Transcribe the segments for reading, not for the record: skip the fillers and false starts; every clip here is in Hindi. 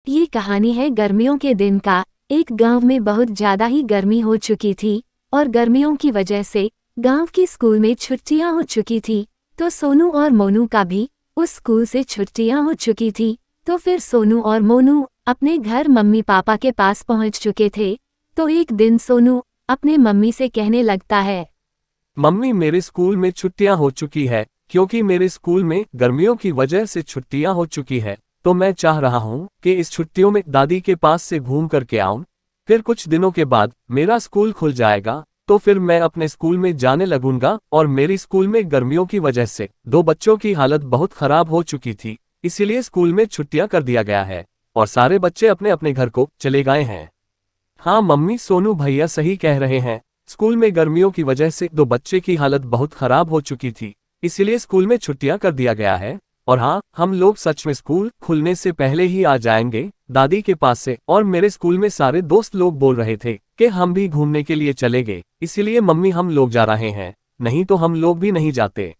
ये कहानी है गर्मियों के दिन का। एक गांव में बहुत ज्यादा ही गर्मी हो चुकी थी और गर्मियों की वजह से गांव के स्कूल में छुट्टियां हो चुकी थी। तो सोनू और मोनू का भी उस स्कूल से छुट्टियां हो चुकी थी। तो फिर सोनू और मोनू अपने घर मम्मी पापा के पास पहुंच चुके थे। तो एक दिन सोनू अपने मम्मी से कहने लगता है, मम्मी मेरे स्कूल में छुट्टियां हो चुकी है क्योंकि मेरे स्कूल में गर्मियों की वजह से छुट्टियां हो चुकी है। तो मैं चाह रहा हूं कि इस छुट्टियों में दादी के पास से घूम करके आऊं। फिर कुछ दिनों के बाद मेरा स्कूल खुल जाएगा तो फिर मैं अपने स्कूल में जाने लगूंगा। और मेरी स्कूल में गर्मियों की वजह से 2 बच्चों की हालत बहुत खराब हो चुकी थी, इसीलिए स्कूल में छुट्टियां कर दिया गया है और सारे बच्चे अपने अपने घर को चले गए हैं। हाँ मम्मी, सोनू भैया सही कह रहे हैं। स्कूल में गर्मियों की वजह से 2 बच्चे की हालत बहुत खराब हो चुकी थी, इसीलिए स्कूल में छुट्टियां कर दिया गया है। और हाँ, हम लोग सच में स्कूल खुलने से पहले ही आ जाएंगे दादी के पास से। और मेरे स्कूल में सारे दोस्त लोग बोल रहे थे कि हम भी घूमने के लिए चले गए, इसीलिए मम्मी हम लोग जा रहे हैं, नहीं तो हम लोग भी नहीं जाते।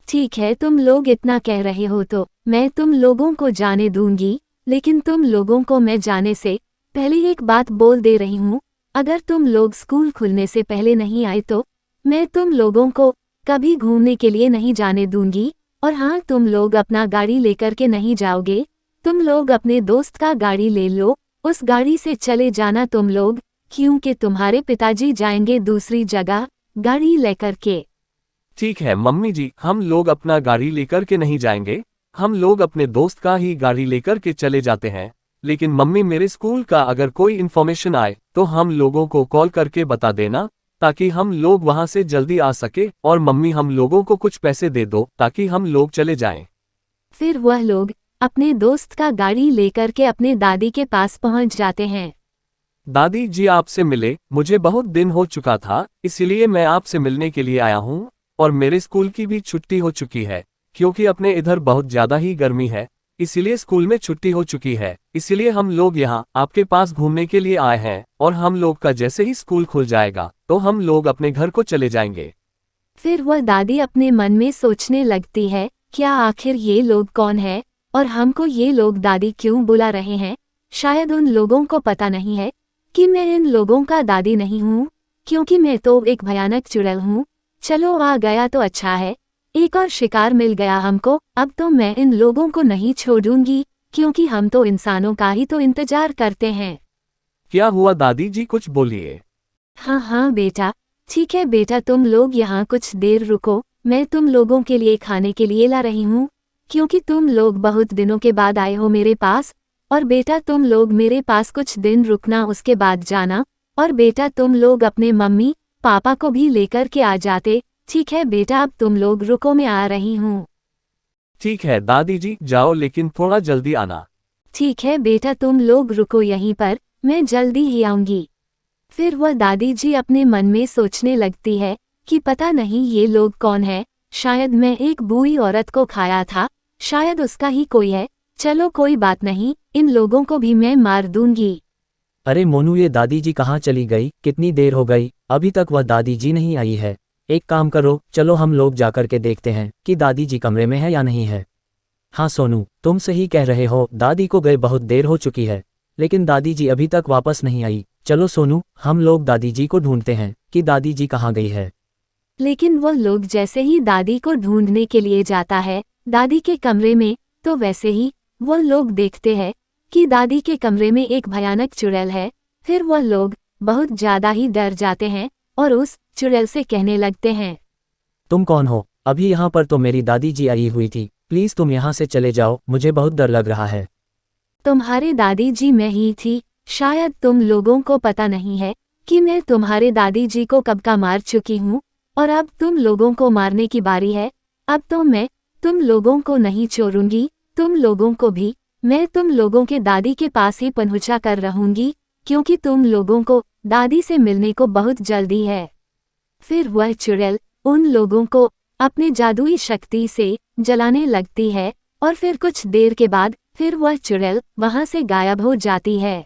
ठीक है, तुम लोग इतना कह रहे हो तो मैं तुम लोगों को जाने दूंगी, लेकिन तुम लोगों को मैं जाने से पहले एक बात बोल दे रही हूँ। अगर तुम लोग स्कूल खुलने से पहले नहीं आए तो मैं तुम लोगों को कभी घूमने के लिए नहीं जाने दूंगी। और हाँ, तुम लोग अपना गाड़ी लेकर के नहीं जाओगे, तुम लोग अपने दोस्त का गाड़ी ले लो, उस गाड़ी से चले जाना तुम लोग, क्योंकि तुम्हारे पिताजी जाएंगे दूसरी जगह गाड़ी लेकर के। ठीक है मम्मी जी, हम लोग अपना गाड़ी लेकर के नहीं जाएंगे, हम लोग अपने दोस्त का ही गाड़ी लेकर के चले जाते हैं। लेकिन मम्मी, मेरे स्कूल का अगर कोई इन्फॉर्मेशन आए तो हम लोगों को कॉल करके बता देना, ताकि हम लोग वहां से जल्दी आ सके। और मम्मी, हम लोगों को कुछ पैसे दे दो ताकि हम लोग चले जाएं। फिर वह लोग अपने दोस्त का गाड़ी लेकर के अपने दादी के पास पहुंच जाते हैं। दादी जी, आपसे मिले मुझे बहुत दिन हो चुका था, इसलिए मैं आपसे मिलने के लिए आया हूँ। और मेरे स्कूल की भी छुट्टी हो चुकी है क्योंकि अपने इधर बहुत ज्यादा ही गर्मी है, इसीलिए स्कूल में छुट्टी हो चुकी है। इसीलिए हम लोग यहाँ आपके पास घूमने के लिए आए हैं। और हम लोग का जैसे ही स्कूल खुल जाएगा तो हम लोग अपने घर को चले जाएंगे। फिर वह दादी अपने मन में सोचने लगती है, क्या आखिर ये लोग कौन है और हमको ये लोग दादी क्यों बुला रहे हैं। शायद उन लोगों को पता नहीं है कि मैं इन लोगों का दादी नहीं हूँ, क्योंकि मैं तो एक भयानक चुड़ैल हूँ। चलो, आ गया तो अच्छा है, एक और शिकार मिल गया हमको। अब तो मैं इन लोगों को नहीं छोड़ूंगी, क्योंकि हम तो इंसानों का ही तो इंतजार करते हैं। क्या हुआ दादी जी, कुछ बोलिए। हाँ हाँ बेटा, ठीक है बेटा, तुम लोग यहाँ कुछ देर रुको, मैं तुम लोगों के लिए खाने के लिए ला रही हूँ, क्योंकि तुम लोग बहुत दिनों के बाद आए हो मेरे पास। और बेटा, तुम लोग मेरे पास कुछ दिन रुकना, उसके बाद जाना। और बेटा, तुम लोग अपने मम्मी पापा को भी लेकर के आ जाते। ठीक है बेटा, अब तुम लोग रुको, मैं आ रही हूँ। ठीक है दादी जी, जाओ, लेकिन थोड़ा जल्दी आना। ठीक है बेटा, तुम लोग रुको यहीं पर, मैं जल्दी ही आऊंगी। फिर वह दादी जी अपने मन में सोचने लगती है कि पता नहीं ये लोग कौन है, शायद मैं एक बूढ़ी औरत को खाया था, शायद उसका ही कोई है। चलो कोई बात नहीं, इन लोगों को भी मैं मार दूंगी। अरे मोनू, ये दादी जी कहाँ चली गई? कितनी देर हो गई, अभी तक वह दादी जी नहीं आई है। एक काम करो, चलो हम लोग जाकर के देखते हैं कि दादी जी कमरे में है या नहीं है। हाँ सोनू, तुम सही कह रहे हो, दादी को गए बहुत देर हो चुकी है, लेकिन दादी जी अभी तक वापस नहीं आई। चलो सोनू, हम लोग दादी जी को ढूंढते हैं कि दादी जी कहाँ गई है। लेकिन वह लोग जैसे ही दादी को ढूंढने के लिए जाता है दादी के कमरे में, तो वैसे ही वह लोग देखते हैं कि दादी के कमरे में एक भयानक चुड़ैल है। फिर वह लोग बहुत ज्यादा ही डर जाते हैं और उस चुड़ैल से कहने लगते हैं, तुम कौन हो? अभी यहाँ पर तो मेरी दादी जी आई हुई थी, प्लीज तुम यहाँ से चले जाओ, मुझे बहुत डर लग रहा है। तुम्हारे दादी जी मैं ही थी। शायद तुम लोगों को पता नहीं है कि मैं तुम्हारे दादी जी को कब का मार चुकी हूँ, और अब तुम लोगों को मारने की बारी है। अब तो मैं तुम लोगों को नहीं छोड़ूंगी, तुम लोगों को भी मैं तुम लोगों के दादी के पास ही पहुंचा कर रहूंगी, क्योंकि तुम लोगों को दादी से मिलने को बहुत जल्दी है। फिर वह चुड़ैल उन लोगों को अपने जादुई शक्ति से जलाने लगती है और फिर कुछ देर के बाद फिर वह चुड़ैल वहां से गायब हो जाती है।